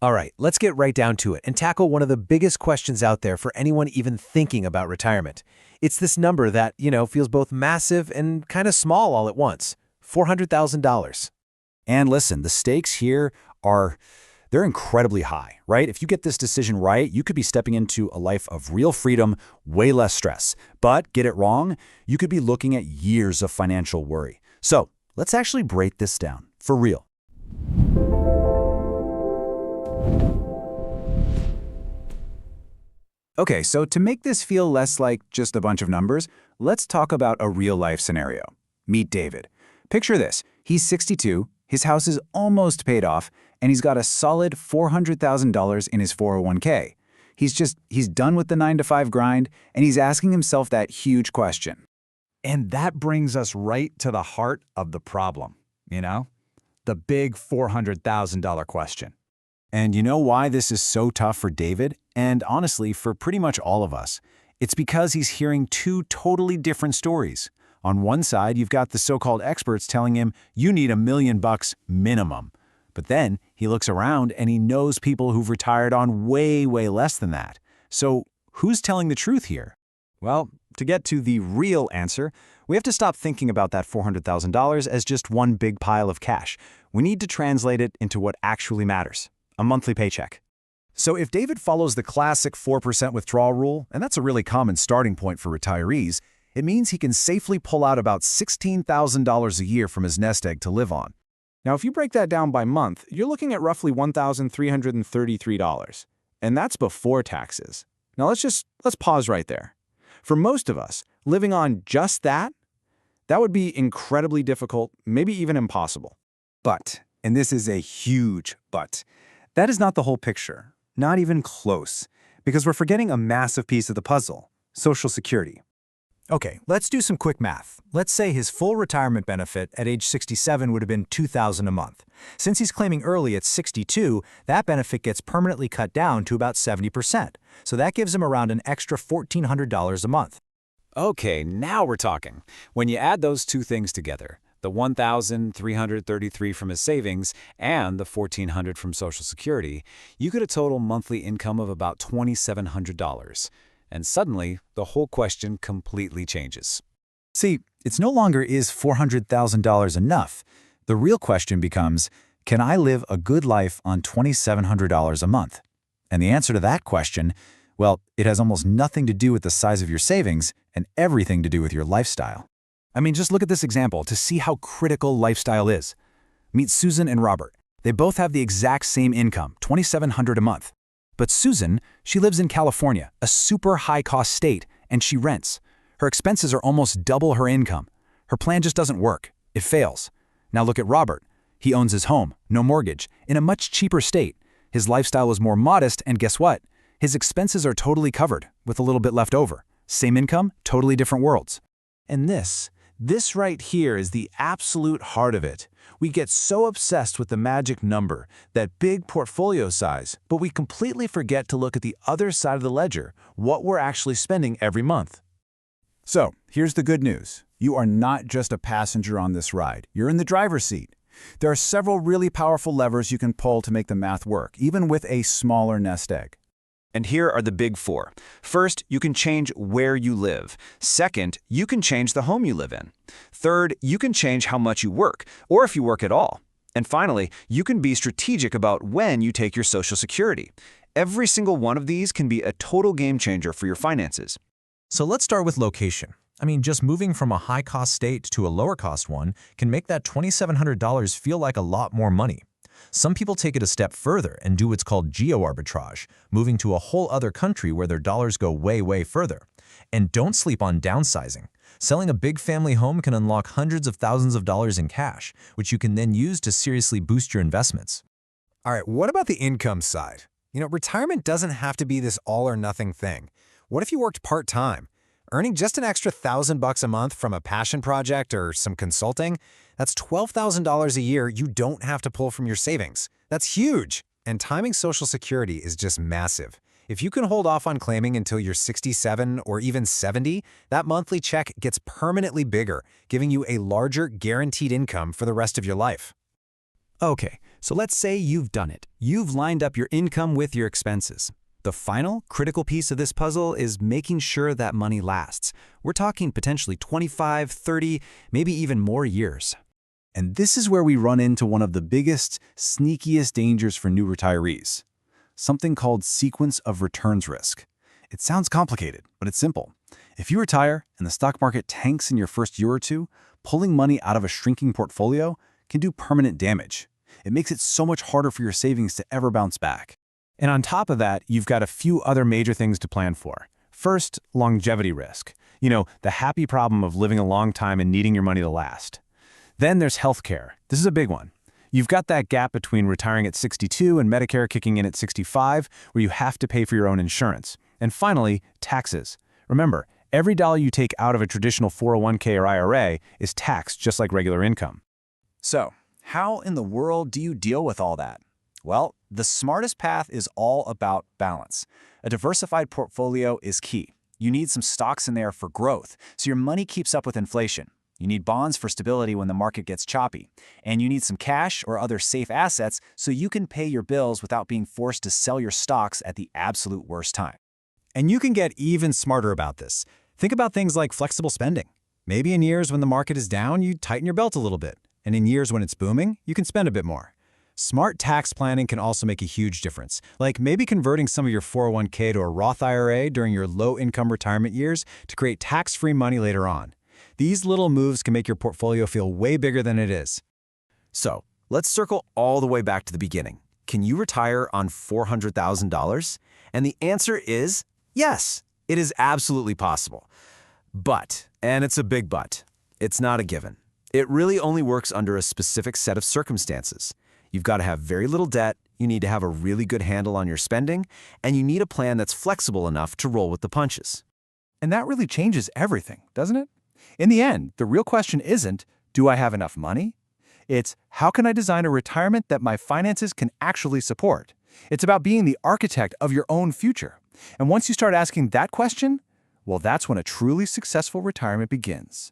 All right, let's get right down to it and tackle one of the biggest questions out there for anyone even thinking about retirement. It's this number that, feels both massive and kind of small all at once, $400,000. And listen, the stakes here they're incredibly high, right? If you get this decision right, you could be stepping into a life of real freedom, way less stress. But get it wrong, you could be looking at years of financial worry. So let's actually break this down, for real. Okay, so to make this feel less like just a bunch of numbers, let's talk about a real-life scenario. Meet David. Picture this. He's 62, his house is almost paid off, and he's got a solid $400,000 in his 401k. He's done with the 9-to-5 grind, and he's asking himself that huge question. And that brings us right to the heart of the problem, the big $400,000 question. And you know why this is so tough for David? And honestly, for pretty much all of us. It's because he's hearing two totally different stories. On one side, you've got the so-called experts telling him you need $1 million minimum. But then he looks around and he knows people who've retired on way, way less than that. So who's telling the truth here? Well, to get to the real answer, we have to stop thinking about that $400,000 as just one big pile of cash. We need to translate it into what actually matters, a monthly paycheck. So if David follows the classic 4% withdrawal rule, and that's a really common starting point for retirees, it means he can safely pull out about $16,000 a year from his nest egg to live on. Now, if you break that down by month, you're looking at roughly $1,333, and that's before taxes. Now, let's pause right there. For most of us, living on just that would be incredibly difficult, maybe even impossible. But, and this is a huge but, that is not the whole picture, not even close, because we're forgetting a massive piece of the puzzle, Social Security. Okay, let's do some quick math. Let's say his full retirement benefit at age 67 would have been $2,000 a month. Since he's claiming early at 62, that benefit gets permanently cut down to about 70%. So that gives him around an extra $1,400 a month. Okay, now we're talking. When you add those two things together, the $1,333 from his savings and the $1,400 from Social Security, you get a total monthly income of about $2,700. And suddenly, the whole question completely changes. See, it's no longer is $400,000 enough. The real question becomes, can I live a good life on $2,700 a month? And the answer to that question, well, it has almost nothing to do with the size of your savings and everything to do with your lifestyle. I mean, just look at this example to see how critical lifestyle is. Meet Susan and Robert. They both have the exact same income, $2,700 a month. But Susan, she lives in California, a super high-cost state, and she rents. Her expenses are almost double her income. Her plan just doesn't work. It fails. Now look at Robert. He owns his home, no mortgage, in a much cheaper state. His lifestyle is more modest, and guess what? His expenses are totally covered, with a little bit left over. Same income, totally different worlds. And this right here is the absolute heart of it. We get so obsessed with the magic number, that big portfolio size, but we completely forget to look at the other side of the ledger, what we're actually spending every month. So, here's the good news. You are not just a passenger on this ride. You're in the driver's seat. There are several really powerful levers you can pull to make the math work, even with a smaller nest egg. And here are the big four. First, you can change where you live. Second, you can change the home you live in. Third, you can change how much you work, or if you work at all. And finally, you can be strategic about when you take your Social Security. Every single one of these can be a total game changer for your finances. So let's start with location. I mean, just moving from a high-cost state to a lower-cost one can make that $2,700 feel like a lot more money. Some people take it a step further and do what's called geo-arbitrage, moving to a whole other country where their dollars go way, way further. And don't sleep on downsizing. Selling a big family home can unlock hundreds of thousands of dollars in cash, which you can then use to seriously boost your investments. All right, what about the income side? Retirement doesn't have to be this all-or-nothing thing. What if you worked part-time? Earning just an extra $1,000 a month from a passion project or some consulting? That's $12,000 a year you don't have to pull from your savings. That's huge! And timing Social Security is just massive. If you can hold off on claiming until you're 67 or even 70, that monthly check gets permanently bigger, giving you a larger guaranteed income for the rest of your life. Okay, So let's say you've done it. You've lined up your income with your expenses. The final, critical piece of this puzzle is making sure that money lasts. We're talking potentially 25, 30, maybe even more years. And this is where we run into one of the biggest, sneakiest dangers for new retirees. Something called sequence of returns risk. It sounds complicated, but it's simple. If you retire and the stock market tanks in your first year or two, pulling money out of a shrinking portfolio can do permanent damage. It makes it so much harder for your savings to ever bounce back. And on top of that, you've got a few other major things to plan for. First, longevity risk. The happy problem of living a long time and needing your money to last. Then there's healthcare. This is a big one. You've got that gap between retiring at 62 and Medicare kicking in at 65, where you have to pay for your own insurance. And finally, taxes. Remember, every dollar you take out of a traditional 401k or IRA is taxed just like regular income. So, how in the world do you deal with all that? Well, the smartest path is all about balance. A diversified portfolio is key. You need some stocks in there for growth, so your money keeps up with inflation. You need bonds for stability when the market gets choppy. And you need some cash or other safe assets so you can pay your bills without being forced to sell your stocks at the absolute worst time. And you can get even smarter about this. Think about things like flexible spending. Maybe in years when the market is down, you tighten your belt a little bit. And in years when it's booming, you can spend a bit more. Smart tax planning can also make a huge difference, like maybe converting some of your 401k to a Roth IRA during your low-income retirement years to create tax-free money later on. These little moves can make your portfolio feel way bigger than it is. So, let's circle all the way back to the beginning. Can you retire on $400,000? And the answer is yes, it is absolutely possible. But, and it's a big but, it's not a given. It really only works under a specific set of circumstances. You've got to have very little debt, you need to have a really good handle on your spending, and you need a plan that's flexible enough to roll with the punches. And that really changes everything, doesn't it? In the end, the real question isn't, do I have enough money? It's, how can I design a retirement that my finances can actually support? It's about being the architect of your own future. And once you start asking that question, well, that's when a truly successful retirement begins.